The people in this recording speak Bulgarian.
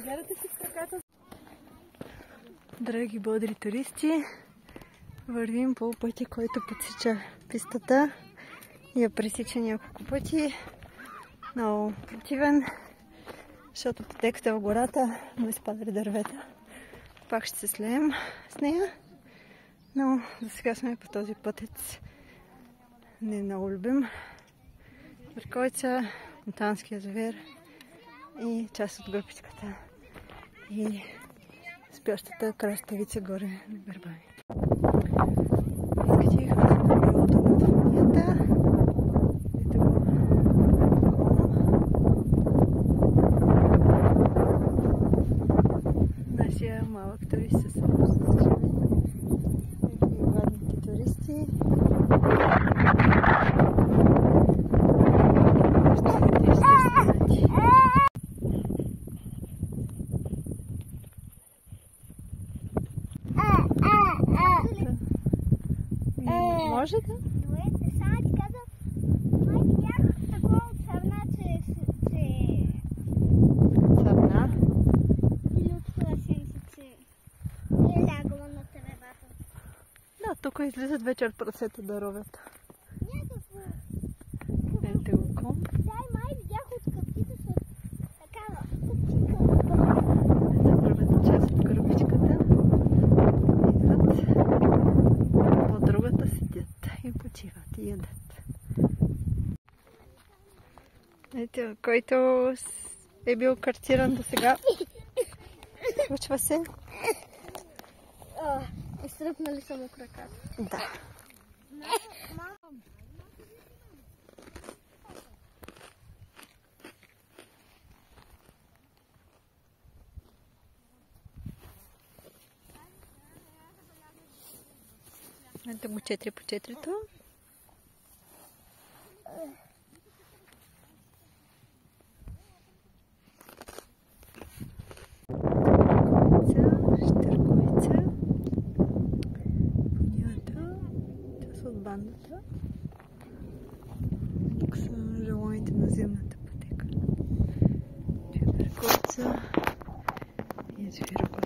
Гледате си в краката. Драги бодри туристи, вървим по пътя, който подсича пистата и я пресича няколко пъти. Много противен, защото пътеката в гората ме спадали дървета. Пак ще се слеем с нея, но за сега сме по този пътец. Не много любим. Върковица, Монтанския язовир и част от групичката. И спящата краставица горе на Бербани. Изкачихме се на билото на отводнията. Ето го. Нашия малък турист със съжаление. И гладните туристи. Може да? Добре, сега ти каза, май видях такова от сърна, че Сърна? или от хласенци, че е лягала на тревата. Да, тук излизат вечер прасета да ровят. Някакво... Ето го ком. Да, и май видях от къптите с такава къпчинка. Ето първата част от групичката. Идват. По другата седят и почиват и ядат. Ето, който е бил картиран до сега. Случва се. Изтръпнали са му краката. Да. Ето го 4 по 4-то. Штърковица. Понията. Част от бандата. Тук са желаните на зимната пътека. Штърковица. И звироглед.